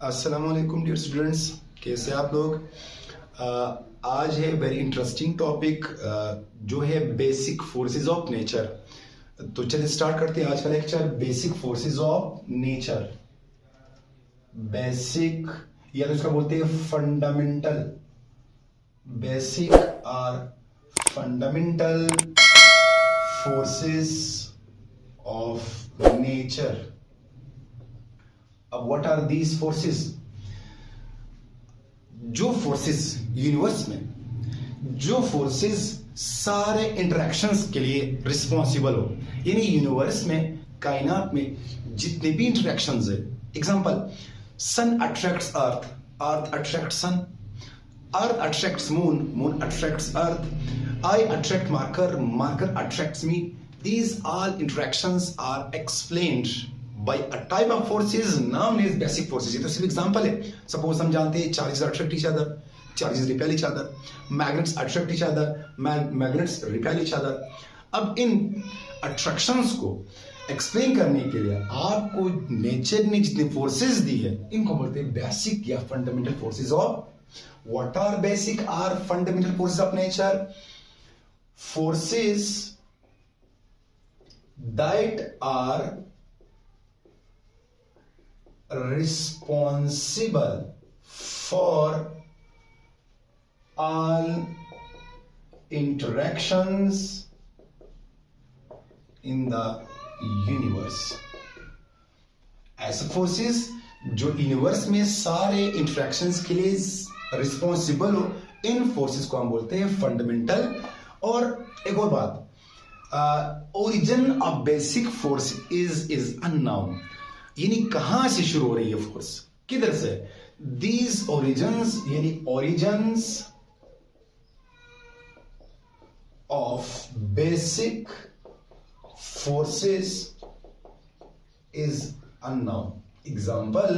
अस्सलाम वालेकुम dear students, कैसे आप लोग। आज है वेरी इंटरेस्टिंग टॉपिक जो है बेसिक फोर्सेस ऑफ नेचर। तो चलिए स्टार्ट करते हैं आज का lecture. Basic forces of nature, basic या तो इसका बोलते हैं फंडामेंटल, बेसिक और फंडामेंटल फोर्सेस ऑफ नेचर। अब व्हाट आर दीज फोर्सेस? जो फोर्सेस यूनिवर्स में, जो फोर्सेस सारे इंटरेक्शंस के लिए रिस्पॉन्सिबल हो, यानी यूनिवर्स में, कायनात में जितने भी इंटरेक्शंस है। Example, sun attracts earth, earth attract sun, earth attracts moon, moon attracts earth, I attract marker, marker attracts me. These all interactions are explained by a type of forces known as basic forces। ये तो सिर्फ example है। Suppose हम जानते हैं charges attract each other, charges repel each other, magnets attract each other, magnets repel each other. अब इन attractions को explain करने के लिए आपको नेचर ने जितनी फोर्सेस दी है, इनको बोलते हैं बेसिक या fundamental forces of. What are basic are fundamental forces of nature? Forces that are responsible for all interactions in the universe। ऐसे फोर्सेस जो यूनिवर्स में सारे इंटरेक्शंस के लिए रिस्पॉन्सिबल हो, इन फोर्सेस को हम बोलते हैं फंडामेंटल। और एक और बात, origin of basic force is unknown, यानी कहां से शुरू हो रही है फोर्स, किधर से। दीज ओरिजिन्स यानी origins of basic forces is unknown. Example,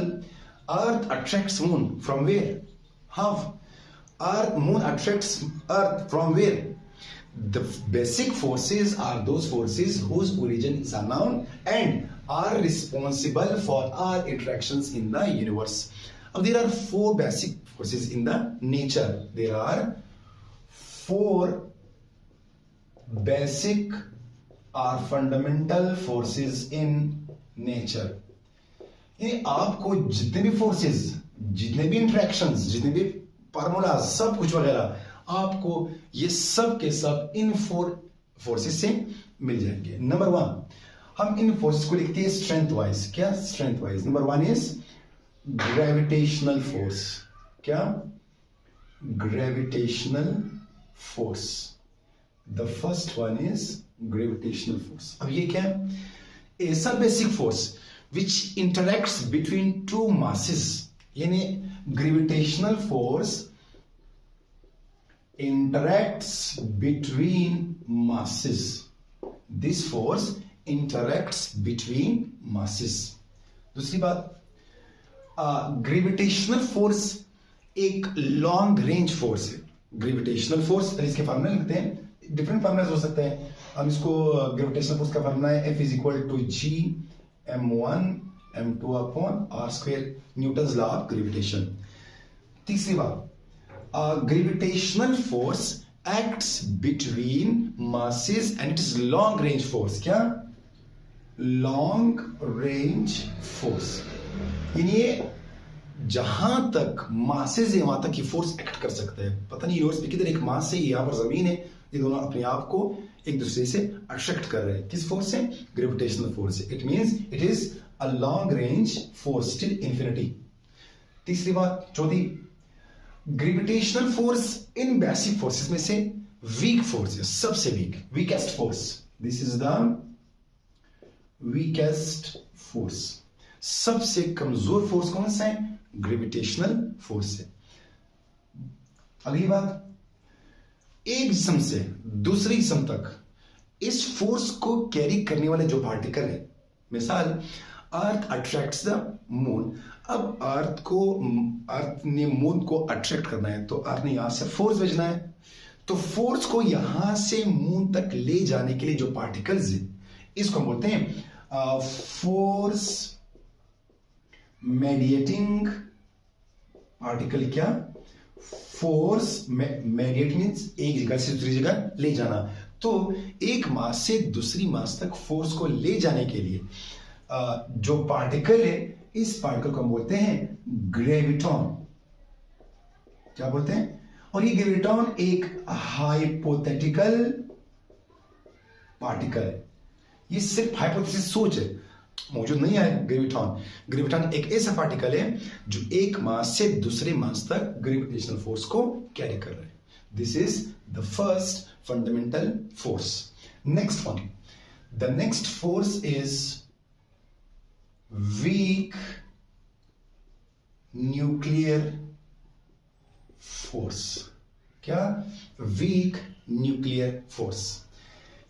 earth attracts moon from where? How? Earth, moon attracts earth from where? The basic forces are those forces whose origin is unknown and are responsible for all interactions in the universe. Now there are four basic forces in the nature. There are four basic or fundamental forces in nature. यानी आपको जितने भी forces, जितने भी interactions, जितने भी formula, सब कुछ वगैरह, आपको ये सब के सब इन फोर फोर्सेस से मिल जाएंगे। नंबर वन, हम इन फोर्सेस को लिखते हैं स्ट्रेंथ वाइज। क्या strength wise? Number one is gravitational force. क्या? Gravitational force. The first one is gravitational force. अब ये क्या है? ऐसा basic force which interacts between two masses, यानी gravitational force interacts between masses. This force interacts between masses। दूसरी बात, gravitational force एक लॉन्ग रेंज फोर्स है। ग्रेविटेशनल फोर्स, इसके फार्मूला लिखते हैं, डिफरेंट फार्मूला हो सकते हैं। हम इसको ग्रेविटेशनल फोर्स का फार्मूला है F = G m1 m2 upon r², Newton's law of gravitation. तीसरी बात, gravitational force acts between masses and it is long range force। क्या? long range force, यानी ये जहां तक मासेस है वहां तक ये फोर्स एक्ट कर सकता है। पता नहीं यूनिवर्स में किधर एक मास है, यहां पर जमीन है, ये दोनों अपने आप को एक दूसरे से अट्रैक्ट कर रहे हैं। किस फोर्स से? ग्रेविटेशनल फोर्स से। It means it is a long range force till infinity. तीसरी बात, चौथी, gravitational force in basic forces में से वीक फोर्स है, सबसे weak, weakest force. This is the weakest force. सबसे कमजोर फोर्स कौन सा है? ग्रेविटेशनल फोर्स है। अगली बात, एक जिस्म से दूसरे जिस्म तक इस फोर्स को कैरी करने वाले जो पार्टिकल है, मिसाल अर्थ अट्रैक्ट्स द मून। अब अर्थ ने मून को अट्रैक्ट करना है, तो अर्थ ने यहां से फोर्स भेजना है, तो फोर्स को यहां से मून तक ले जाने के लिए जो पार्टिकल्स है, इसको हम बोलते हैं फोर्स mediating पार्टिकल क्या, फोर्स मेडिएट मीन्स एक जगह से दूसरी जगह ले जाना। तो एक मास से दूसरी मास तक फोर्स को ले जाने के लिए जो पार्टिकल है, इस पार्टिकल को हम बोलते हैं ग्रेविटॉन। क्या बोलते हैं? और ये ग्रेविटॉन एक हाइपोथेटिकल पार्टिकल है। ये सिर्फ हाइपोथेसिस, सोच है, मौजूद नहीं है ग्रेविटॉन। ग्रेविटॉन एक ऐसा पार्टिकल है जो एक मास से दूसरे मास तक ग्रेविटेशनल फोर्स को कैरी कर रहा है। This is the first fundamental force. Next one, the next force is weak nuclear force. क्या? Weak nuclear force.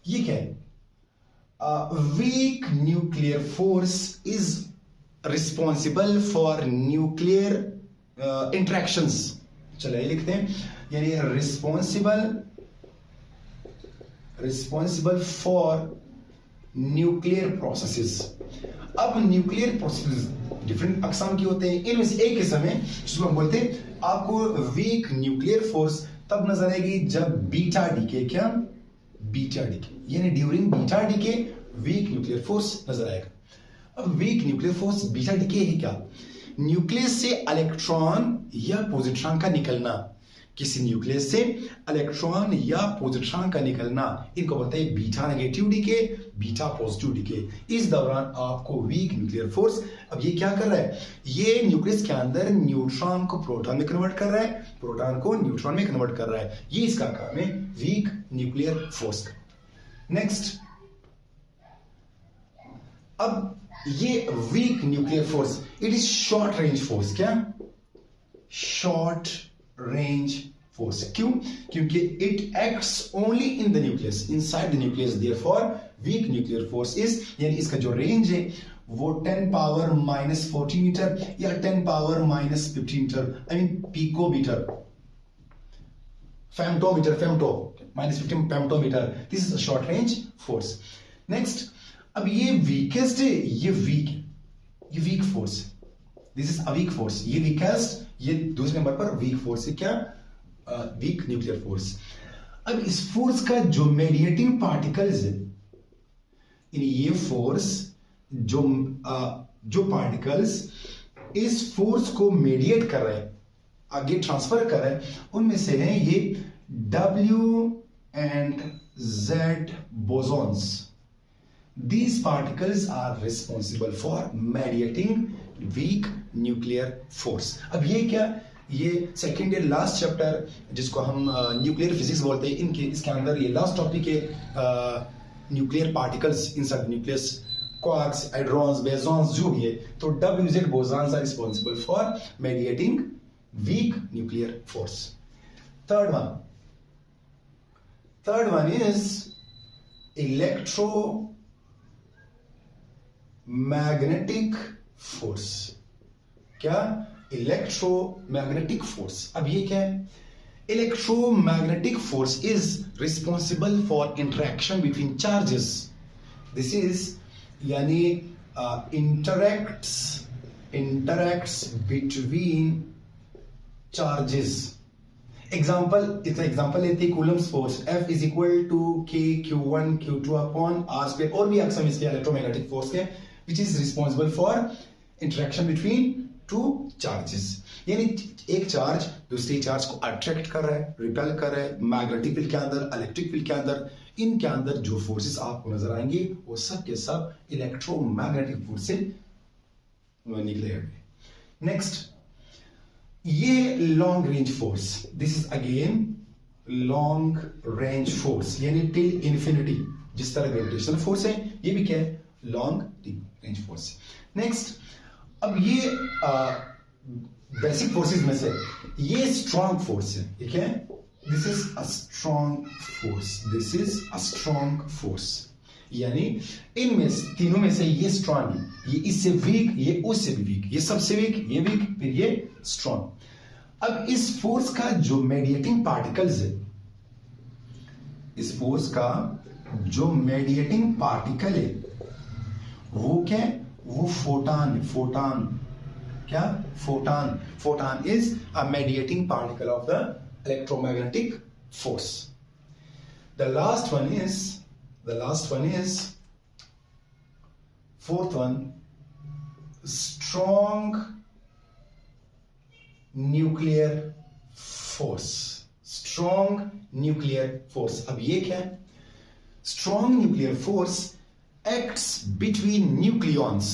ये क्या है? Weak nuclear force is responsible for nuclear interactions. चलिए लिखते हैं, यानी रिस्पॉन्सिबल फॉर न्यूक्लियर प्रोसेसेस। अब न्यूक्लियर प्रोसेसेस डिफरेंट अकसाम की होते हैं, इनमें से एक किस्म है जिसको हम बोलते हैं, आपको वीक न्यूक्लियर फोर्स तब नजर आएगी जब बीटा डीके, क्या? बीटा डीके, यानी during beta decay week nuclear force नजर आएगा। अब week nuclear force beta decay है क्या? न्यूक्लियस से इलेक्ट्रॉन या पॉजिट्रॉन का निकलना, किसी न्यूक्लियस से इलेक्ट्रॉन या पॉजिट्रॉन का निकलना, इनको बोलते हैं beta negative decay, beta positive decay. इस दौरान आपको वीक न्यूक्लियर फोर्स, अब ये क्या कर रहा है? ये न्यूक्लियस के अंदर न्यूट्रॉन को प्रोटॉन में कन्वर्ट कर रहा है, प्रोटॉन को न्यूट्रॉन में कन्वर्ट कर रहा है। ये इसका काम है वीक न्यूक्लियर फोर्स का। नेक्स्ट, अब ये weak nuclear force, it is short range force. क्या? Short range force. क्यों? क्योंकि it acts only in the nucleus, inside the nucleus, therefore weak nuclear force is, यानी इसका जो रेंज है वो 10 पावर -40 मीटर या 10 power -15 metre, I mean picometre, femtometre, -15 femtometre. This is a short range force. Next, अब ये weakest है, ये weak force, this is a weak force, ये वीकेस्ट, ये दूसरे नंबर पर वीक फोर्स है। क्या? Weak nuclear force. अब इस फोर्स का जो मेडिएटिंग पार्टिकल्स है, ये फोर्स जो पार्टिकल्स इस फोर्स को मेडिएट कर रहे हैं, आगे ट्रांसफर कर रहे हैं, उनमें से हैं ये W and Z bosons. These particles are responsible for mediating weak nuclear force. अब ये क्या? ये सेकेंड ईयर लास्ट चैप्टर जिसको हम न्यूक्लियर फिजिक्स बोलते हैं, इसके अंदर ये लास्ट टॉपिक है nuclear particles inside nucleus, quarks, hadrons, bosons, जो भी है। तो WZ bosons are responsible for mediating weak nuclear force. Third one is electromagnetic force. क्या? Electromagnetic force. अब ये क्या है? Electromagnetic force is responsible for interaction between charges. This is, यानी इंटरैक्ट्स बिटवीन चार्जेस। एग्जाम्पल लेते हैं Coulomb's force, F is equal to K Q1 Q2 upon R²। और भी अक्सम इसके इलेक्ट्रोमैग्नेटिक फोर्स के, which is responsible for interaction between two charges. यानी एक चार्ज दूसरे चार्ज को अट्रैक्ट कर रहा है, रिपेल कर रहा है, मैग्नेटिक फील्ड के अंदर, इलेक्ट्रिक फील्ड के अंदर, इनके अंदर जो फोर्सेस आपको नजर आएंगे वो सब के सब इलेक्ट्रोमैग्नेटिक फोर्स से निकले। नेक्स्ट, ये long range force, this is again long range force, यानी टिल इंफिनिटी। जिस तरह ग्रेविटेशनल फोर्स है, ये भी क्या है? Long range force. नेक्स्ट, अब ये बेसिक फोर्सेस में से ये स्ट्रॉन्ग फोर्स है, ठीक है? This is a strong force, यानी इनमें तीनों में से ये स्ट्रॉन्ग है, ये इससे वीक, ये उससे भी वीक, ये सबसे वीक, ये वीक, फिर ये स्ट्रॉन्ग। अब इस फोर्स का जो मेडिएटिंग पार्टिकल्स है, इस फोर्स का जो मेडिएटिंग पार्टिकल है वो क्या है? वो फोटॉन। क्या? Photon. Photon is a mediating particle of the electromagnetic force. The last one is fourth one, strong nuclear force. Strong nuclear force. अब ये क्या है? Strong nuclear force acts between nucleons.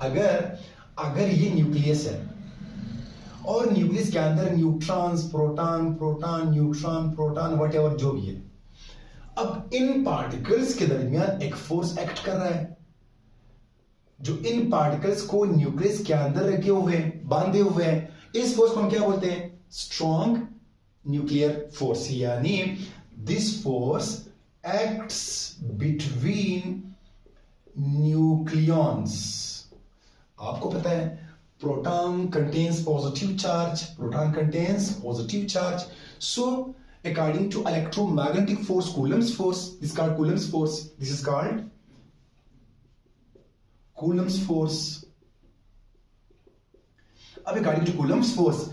अगर ये न्यूक्लियस है और न्यूक्लियस के अंदर neutrons, proton, neutron, proton, whatever जो भी है, अब इन पार्टिकल्स के दरमियान एक फोर्स एक्ट कर रहा है जो इन पार्टिकल्स को न्यूक्लियस के अंदर रखे हुए हैं, बांधे हुए हैं. इस फोर्स को हम क्या बोलते हैं? Strong nuclear force. यानी this force acts between nucleons. आपको पता है proton contains positive charge, proton contains positive charge. So according to electromagnetic force, Coulomb's force, this is called Coulomb's force. This is called Coulomb's force. अब according to Coulomb's force,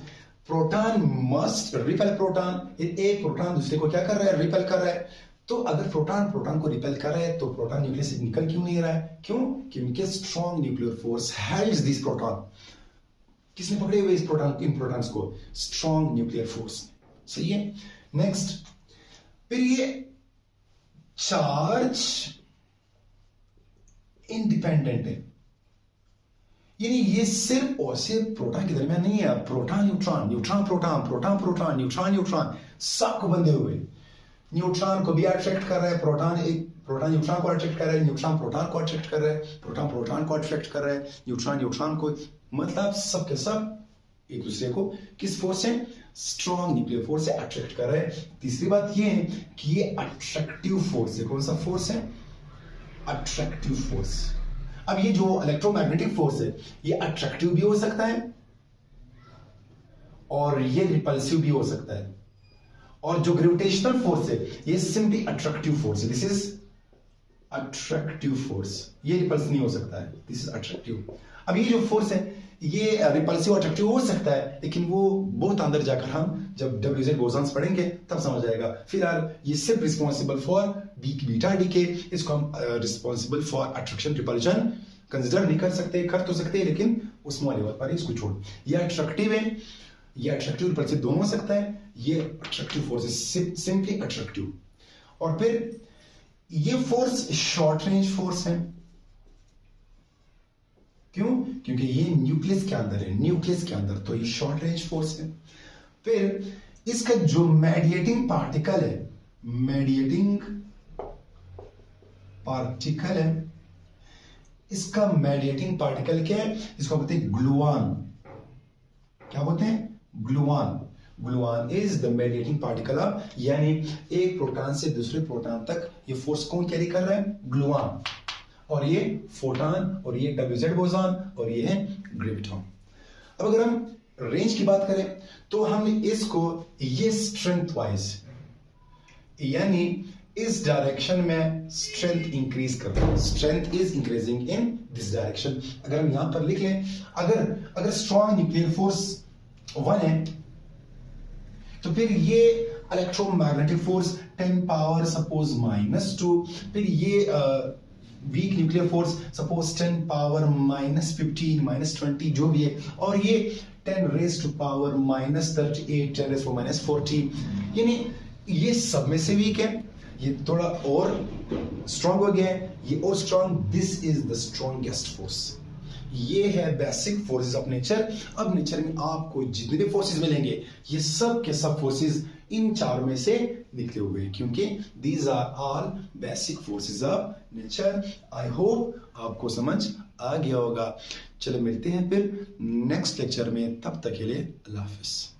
proton must repel proton. एक proton दूसरे को क्या कर रहा है? Repel कर रहा है. तो अगर प्रोटॉन को रिपेल कर रहा है तो प्रोटॉन न्यूक्लियस से निकल क्यों नहीं रहा है? क्यों? क्योंकि strong nuclear force helds this proton. किसने पकड़े हुए इस प्रोटॉन, इन प्रोटॉन्स को? Strong nuclear force. सही है. नेक्स्ट, फिर ये चार्ज इंडिपेंडेंट है. यानी ये सिर्फ और सिर्फ प्रोटॉन के दरमियान नहीं है. Proton neutron, neutron proton, proton proton, neutron neutron, सबको बंधे हुए. न्यूट्रॉन को भी अट्रैक्ट कर रहा है, प्रोटॉन न्यूट्रॉन को अट्रैक्ट कर रहा है, न्यूट्रॉन प्रोटॉन को अट्रैक्ट कर रहा है, प्रोटॉन को अट्रैक्ट कर रहा है, न्यूट्रॉन को. मतलब सब के सब एक दूसरे को किस फोर्स से? स्ट्रॉन्ग न्यूक्लियर फोर्स से अट्रैक्ट कर रहे हैं. तीसरी बात ये है कि ये अट्रैक्टिव फोर्स है. कौन सा फोर्स है? Attractive force. अब ये जो इलेक्ट्रोमैग्नेटिक फोर्स है ये अट्रैक्टिव भी हो सकता है और ये रिपल्सिव भी हो सकता है. और जो ग्रेविटेशनल फोर्स है ये सिंपली अट्रैक्टिव फोर्स है. This is attractive force. ये रिपल्सिव नहीं हो सकता है. This is attractive. अब ये जो फोर्स है ये रिपल्सिव अट्रैक्टिव हो सकता है, लेकिन वो बहुत अंदर जाकर हम जब WZ बोसॉन्स पढ़ेंगे तब समझ आएगा. फिलहाल ये सिर्फ रिस्पॉन्सिबल फॉर बीटा डीके. इसको हम responsible for attraction repulsion consider नहीं कर सकते. कर तो सकते हैं लेकिन उस लेवल पर इसको छोड़. ये अट्रैक्टिव है, ये अट्रैक्टिव रिपल्सिव दोनों हो सकता है. ये अट्रैक्टिव फोर्स है, सिंपली अट्रैक्टिव. और फिर ये फोर्स शॉर्ट रेंज फोर्स है. क्यों? क्योंकि ये न्यूक्लियस के अंदर है, न्यूक्लियस के अंदर, तो ये शॉर्ट रेंज फोर्स है. फिर इसका जो मेडिएटिंग पार्टिकल है, इसका मेडिएटिंग पार्टिकल क्या है? इसको बोलते हैं ग्लूऑन. क्या बोलते हैं? Gluon. Gluon is the mediating particle of, यानी एक प्रोटॉन से दूसरे प्रोटॉन तक ये फोर्स कौन कैरी कर रहा है? ग्लूऑन. और ये फोटॉन, और ये WZ बोसॉन, और ये है ग्रेविटॉन. अब अगर हम रेंज की बात करें तो हम इसको ये स्ट्रेंथ वाइज, यानी इस डायरेक्शन में स्ट्रेंथ इंक्रीज कर रहा है. Strength is increasing in this direction. अगर हम यहां पर लिख लें, अगर स्ट्रॉन्ग न्यूक्लियर फोर्स 1 है तो फिर ये इलेक्ट्रोमैग्नेटिक फोर्स 10 पावर सपोज -2. फिर ये weak nuclear force suppose 10 power -15 -20 जो भी है, और ये 10 raise to power -38 10 raise to -40. यानी ये सब में से वीक है, ये थोड़ा और स्ट्रॉन्ग हो गया है, ये और strong. This is the strongest force. ये है बेसिक फोर्सेस ऑफ नेचर. अब नेचर में आपको जितने भी फोर्सेस मिलेंगे ये सब के सब फोर्सेस इन चार में से निकले हुए हैं, क्योंकि these are all basic forces of nature. I hope आपको समझ आ गया होगा. चलो मिलते हैं फिर नेक्स्ट लेक्चर में. तब तक के लिए अल्लाह हाफिज.